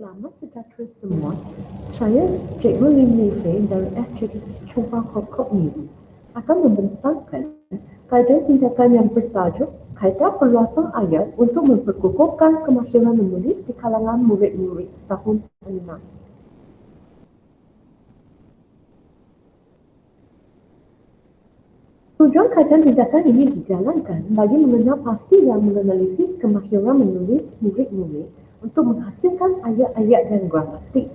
Selamat sejahtera semua. Saya Cikgu Lim Li Fei dari SJKC Chungpa Kokok Miri akan membentangkan kajian tindakan yang bertajuk Kaedah Perluasan Ayat untuk memperkukuhkan kemahiran menulis di kalangan murid-murid tahun 6. Tujuan kajian tindakan ini dijalankan bagi mengenal pasti dan menganalisis kemahiran menulis murid-murid untuk menghasilkan ayat-ayat dan gramatik.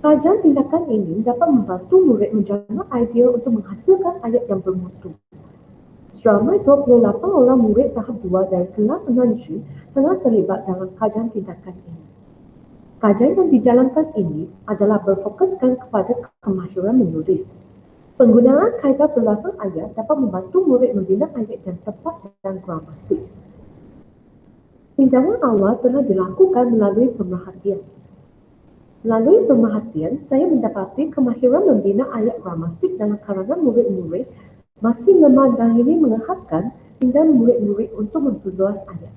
Kajian tindakan ini dapat membantu murid menjamak idea untuk menghasilkan ayat yang bermutu. Seramai 28 orang murid tahap 2 dari kelas 6G telah terlibat dalam kajian tindakan ini. Kajian yang dijalankan ini adalah berfokuskan kepada kemahiran menulis. Penggunaan kaedah perluasan ayat dapat membantu murid membina ayat yang tepat dan gramatik. Tindakan awal telah dilakukan melalui pemerhatian. Melalui pemerhatian, saya mendapati kemahiran membina ayat gramatik dalam kalangan murid-murid masih lemah dan ini mengharapkan tindakan murid-murid untuk memperluas ayat.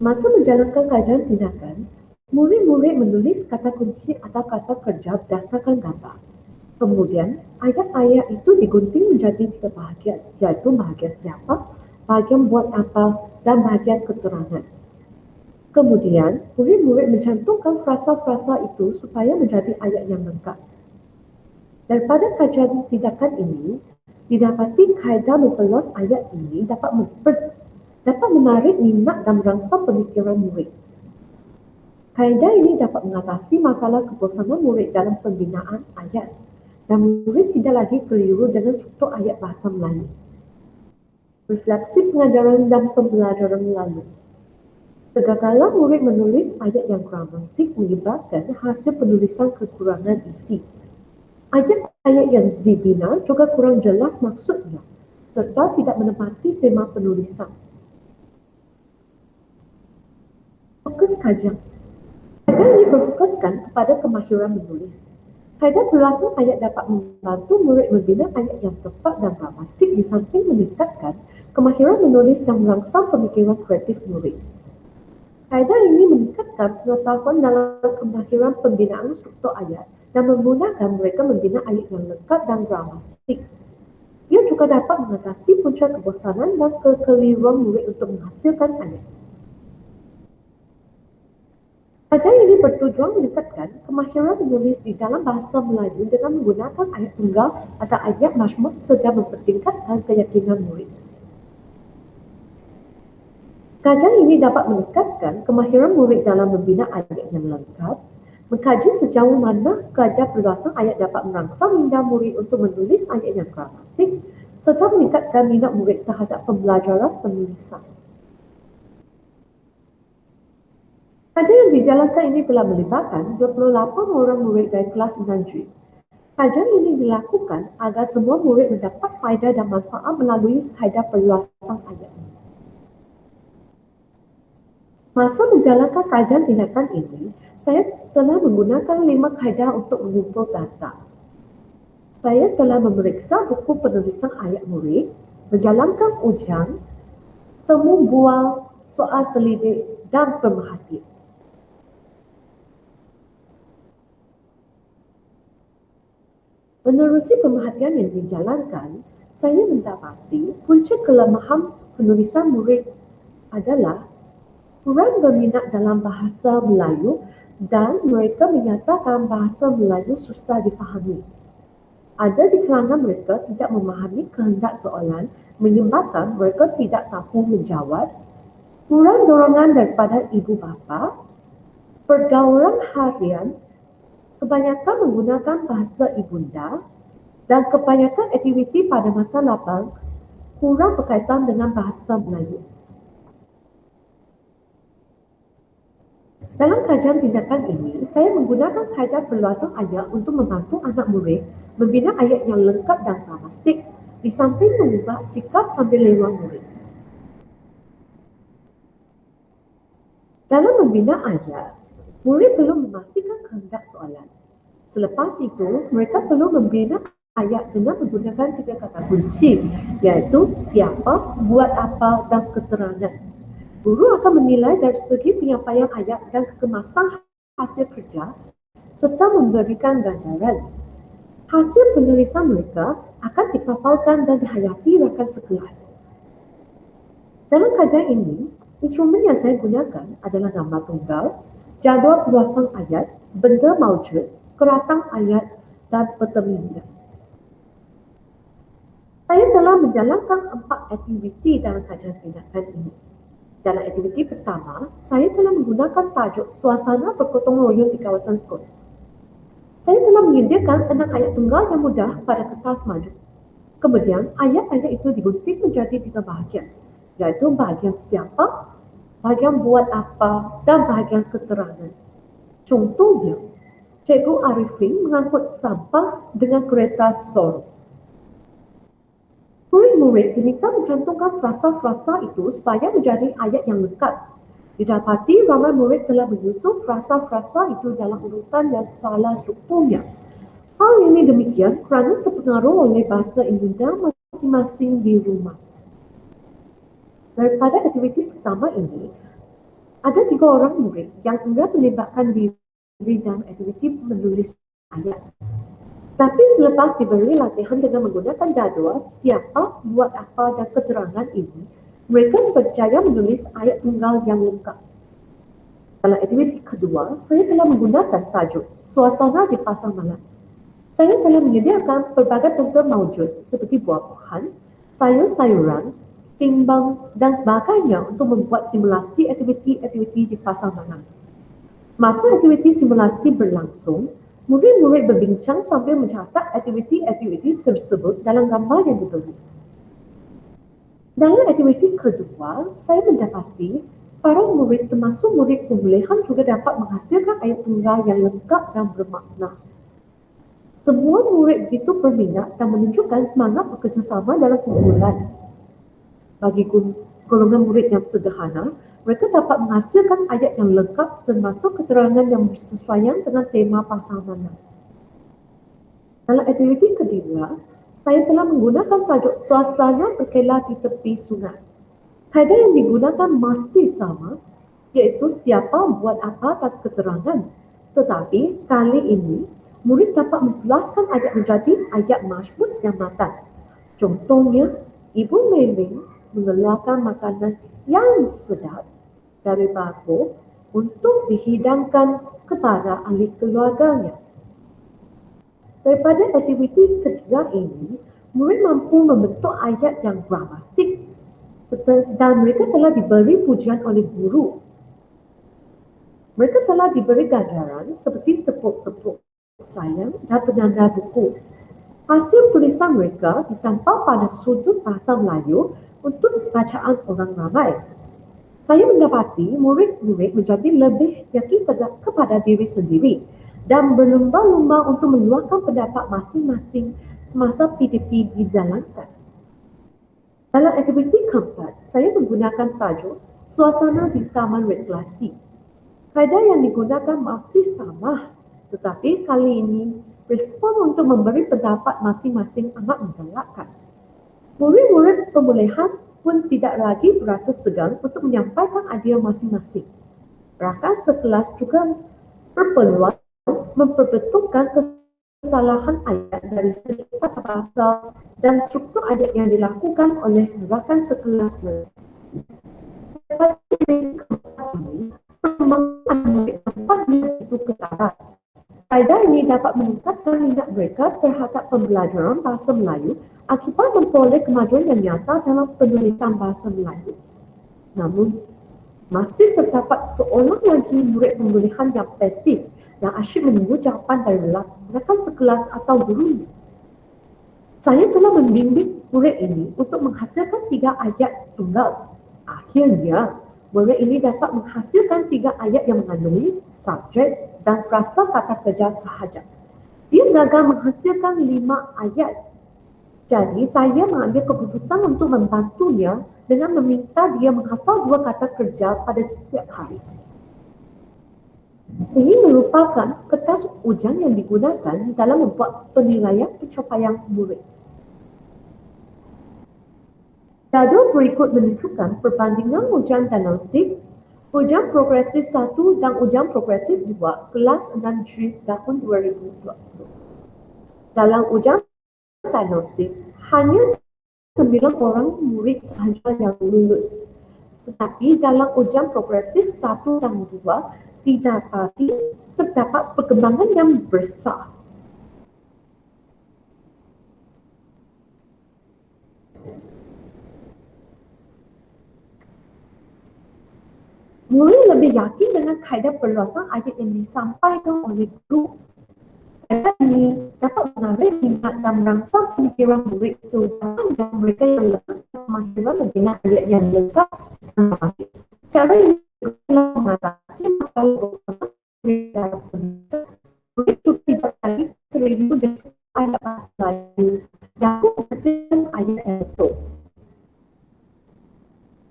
Masa menjalankan kajian tindakan, murid-murid menulis kata kunci atau kata kerja berdasarkan gambar. Kemudian, ayat-ayat itu digunting menjadi 3 bahagian, iaitu bahagian siapa, bahagian buat apa, dan bahagian keterangan. Kemudian, murid-murid mencantumkan frasa-frasa itu supaya menjadi ayat yang lengkap. Daripada kajian tindakan ini, didapati kaedah memperluas ayat ini dapat menarik minat dan merangsang pemikiran murid. Kaedah ini dapat mengatasi masalah kebosanan murid dalam pembinaan ayat dan murid tidak lagi keliru dengan struktur ayat bahasa Melayu. Refleksi pengajaran dan pembelajaran lalu. Kegagalan murid menulis ayat yang gramatik menyebabkan hasil penulisan kekurangan isi. Ayat-ayat yang dibina juga kurang jelas maksudnya serta tidak menepati tema penulisan. Fokus kajian. Kajian ini berfokuskan kepada kemahiran menulis. Kaedah perluasan ayat dapat membantu murid membina ayat yang tepat dan gramatik di samping meningkatkan kemahiran menulis dan merangsang pemikiran kreatif murid. Kaedah ini meningkatkan pengetahuan dalam kemahiran pembinaan struktur ayat dan memudahkan mereka membina ayat yang lengkap dan gramatik. Ia juga dapat mengatasi punca kebosanan dan kekeliruan murid untuk menghasilkan ayat. Kajian ini bertujuan meningkatkan kemahiran menulis di dalam bahasa Melayu dengan menggunakan ayat tunggal atau ayat majmuk serta mempertingkatkan keyakinan murid. Kajian ini dapat meningkatkan kemahiran murid dalam membina ayat yang lengkap, mengkaji sejauh mana kaedah perluasan ayat dapat merangsang minda murid untuk menulis ayat yang gramatik, serta meningkatkan minat murid terhadap pembelajaran penulisan. Kajian yang dijalankan ini telah melibatkan 28 orang murid dari kelas 6G. Kajian ini dilakukan agar semua murid mendapat faedah dan manfaat melalui kaedah perluasan ayat. Masa menjalankan kajian tindakan ini, saya telah menggunakan 5 kaedah untuk mengumpul data. Saya telah memeriksa buku penulisan ayat murid, menjalankan ujian, temu bual, soal selidik dan pemerhatian. Menerusi pemerhatian yang dijalankan, saya mendapati punca kelemahan penulisan murid adalah kurang berminat dalam bahasa Melayu dan mereka menyatakan bahasa Melayu susah difahami. Ada di kalangan mereka tidak memahami kehendak soalan menyebabkan mereka tidak tahu menjawab, kurang dorongan daripada ibu bapa, pergaulan harian, kebanyakan menggunakan bahasa ibunda, dan kebanyakan aktiviti pada masa lapang kurang berkaitan dengan bahasa Melayu. Dalam kajian tindakan ini, saya menggunakan kaedah perluasan ayat untuk membantu anak murid membina ayat yang lengkap dan gramatik di samping mengubah sikap sambil lewat murid. Dalam membina ayat, murid perlu memastikan kehendak soalan. Selepas itu, mereka perlu membina ayat dengan menggunakan 3 kata kunci, iaitu siapa, buat apa, dan keterangan. Guru akan menilai dari segi penyampaian ayat dan kekemasan hasil kerja serta memberikan ganjaran. Hasil penulisan mereka akan dipapalkan dan dihayati rakan sekelas. Dalam kajian ini, instrumen yang saya gunakan adalah gambar tunggal, jadual ulasan ayat, benda maujud, keratang ayat dan pertemuan. Saya telah menjalankan 4 aktiviti dalam kajian tindakan ini. Dalam aktiviti pertama, saya telah menggunakan tajuk suasana bergotong royong di kawasan sekolah. Saya telah menyediakan 6 ayat tunggal yang mudah pada kertas maju. Kemudian, ayat-ayat itu digunting menjadi 3 bahagian, iaitu bahagian siapa, bahagian buat apa, dan bahagian keterangan. Contohnya, Cikgu Arifin mengangkut sampah dengan kereta sorong. Murid-murid diminta mencantumkan frasa-frasa itu supaya menjadi ayat yang lengkap. Didapati ramai murid telah menyusun frasa-frasa itu dalam urutan yang salah strukturnya. Hal ini demikian kerana terpengaruh oleh bahasa Ibunda masing-masing di rumah. Daripada aktiviti pertama ini, ada 3 orang murid yang enggan melibatkan diri dalam aktiviti menulis ayat. Tapi selepas diberi latihan dengan menggunakan jadual, siapa, buat apa dan keterangan ini, mereka berjaya menulis ayat tunggal yang lengkap. Dalam aktiviti kedua, saya telah menggunakan tajuk suasana di pasar malam. Saya telah menyediakan pelbagai bentuk maujud seperti buah-buahan, sayur-sayuran, timbang dan sebagainya untuk membuat simulasi aktiviti-aktiviti di pasar malam. Masa aktiviti simulasi berlangsung, murid-murid berbincang sambil mencatat aktiviti-aktiviti tersebut dalam gambar yang diberi. Dalam aktiviti kedua, saya mendapati para murid termasuk murid pemulihan juga dapat menghasilkan ayat tunggal yang lengkap dan bermakna. Semua murid begitu berminat dan menunjukkan semangat bekerjasama dalam kumpulan. Bagi golongan murid yang sederhana, mereka dapat menghasilkan ayat yang lengkap termasuk keterangan yang bersesuaian dengan tema pasal mana. Dalam aktiviti kedua, saya telah menggunakan tajuk suasana berkelah di tepi sungai. Kaedah yang digunakan masih sama, iaitu siapa, buat apa dan keterangan. Tetapi kali ini, murid dapat menjelaskan ayat menjadi ayat masyhur yang matang. Contohnya, Ibu Meling mengeluarkan makanan yang sedap dari bakul untuk dihidangkan kepada ahli keluarganya. Daripada aktiviti ketiga ini, murid mampu membentuk ayat yang gramatik dan mereka telah diberi pujian oleh guru. Mereka telah diberi ganjaran seperti tepuk-tepuk sayang dan penanda buku. Hasil tulisan mereka ditampal pada sudut bahasa Melayu untuk bacaan orang ramai. Saya mendapati murid-murid menjadi lebih yakin kepada diri sendiri dan berlumba-lumba untuk meluahkan pendapat masing-masing semasa PDP dijalankan. Dalam aktiviti keempat, saya menggunakan tajuk suasana di Taman Rekreasi. Kaedah yang digunakan masih sama, tetapi kali ini respon untuk memberi pendapat masing-masing amat menggalakkan. Murid-murid pemulihan pun tidak lagi berasa segan untuk menyampaikan idea masing-masing. Rakan sekelas juga berpeluang memperbetulkan kesalahan ayat dari segi tata bahasa dan struktur ayat yang dilakukan oleh rakan sekelas mereka. Itu ketara. Kaedah ini dapat meningkatkan minat mereka terhadap pembelajaran bahasa Melayu akibat memperoleh kemajuan yang nyata dalam penulisan bahasa Melayu. Namun, masih terdapat seorang lagi murid pemulihan yang pasif yang asyik menunggu jawapan dari rakan sekelas atau gurunya. Saya telah membimbing murid ini untuk menghasilkan 3 ayat tunggal. Akhirnya, murid ini dapat menghasilkan 3 ayat yang mengandungi subjek dan frasa kata kerja sahaja. Dia gagal menghasilkan 5 ayat. Jadi, saya mengambil keputusan untuk membantunya dengan meminta dia menghafal 2 kata kerja pada setiap hari. Ini merupakan kertas ujian yang digunakan dalam membuat penilaian pencapaian murid. Jadual berikut menunjukkan perbandingan ujian diagnostik Ujian progresif 1 dan ujian progresif 2 kelas 6G tahun 2020. Dalam ujian diagnostik, hanya 9 orang murid sahaja yang lulus. Tetapi dalam ujian progresif 1 dan 2 terdapat perkembangan yang besar. Murid lebih yakin dengan kaedah perluasan ayat yang disampaikan oleh guru. Kaedah ini dapat menarik minat dan merangsang pemikiran murid, terutama dengan mereka yang lemah kemahiran membina ayat yang lengkap dan pasti. Cara ini telah mengatasi masalah bersama dalam penulisan. Murid juga tidak lagi terlalu dengan ayat bahasa Melayu dan menghasilkan ayat yang betul.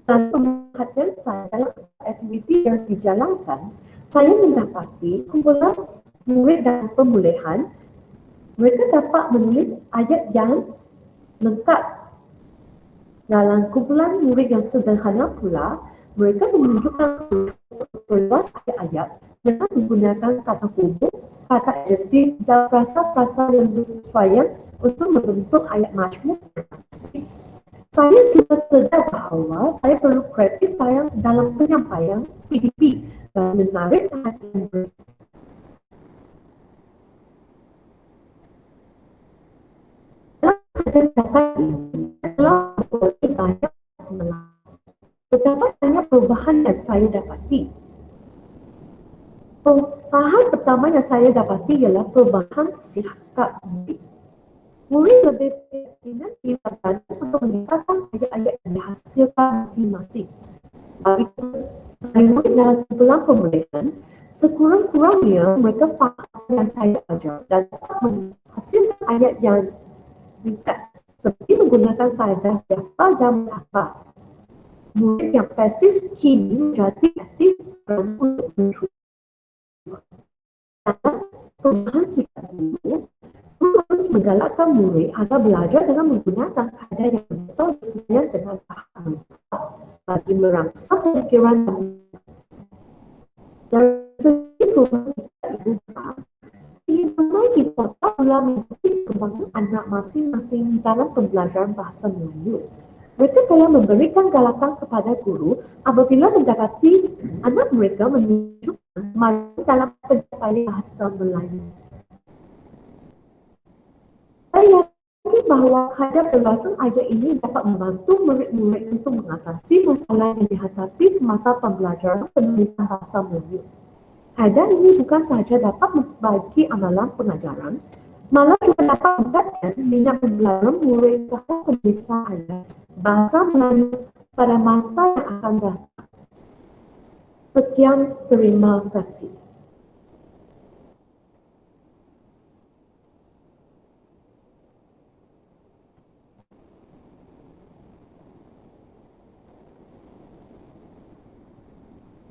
Dan pemerhatian saya dalam aktiviti yang dijalankan, saya mendapati kumpulan murid dan pemulihan, mereka dapat menulis ayat yang lengkap. Dalam kumpulan murid yang sederhana pula, mereka menunjukkan perluas ayat-ayat dengan menggunakan kata hubung, kata adjektif dan frasa-frasa yang bersesuaian untuk membentuk ayat majmuk. Saya juga sedar bahawa saya perlu kreatif dalam penyampaian PDP dan menarik perhatian mereka. Dalam kajian data ini, saya telah memperoleh banyak pengalaman. Betapa banyak perubahan yang saya dapati. Perubahan pertama yang saya dapati ialah perubahan sikap murid. Murid lebih berkeyakinan diri untuk meningkatkan ayat-ayat yang dihasilkan masing-masing. Bagi murid dalam kumpulan pemulihan, sekurang-kurangnya mereka faham yang saya ajar dan dapat menghasilkan ayat yang ringkas seperti menggunakan kaedah siapa dan mengapa. Murid yang pasif kini menjadi aktif dan untuk mencuba. Dalam perubahan sikap ini, harus menggalakkan murid agar belajar dengan menggunakan kaedah yang betul sesuai dengan paham bagi merangsang pemikiran dan segi perubahan sikap itu bagaimana kita pula mengikuti perkembangan anak masing-masing dalam pembelajaran bahasa Melayu. Mereka telah memberikan galakan kepada guru apabila mendapati anak mereka menunjukkan kemajuan dalam pencapaian bahasa Melayu. Saya yakin bahawa kaedah perluasan ayat ini dapat membantu murid-murid untuk mengatasi masalah yang dihadapi semasa pembelajaran penulisan bahasa Melayu. Kaedah ini bukan sahaja dapat membagi amalan pengajaran, malah juga dapat meningkatkan minat pembelajaran murid terhadap penulisan ayat bahasa Melayu pada masa yang akan datang. Sekian, terima kasih.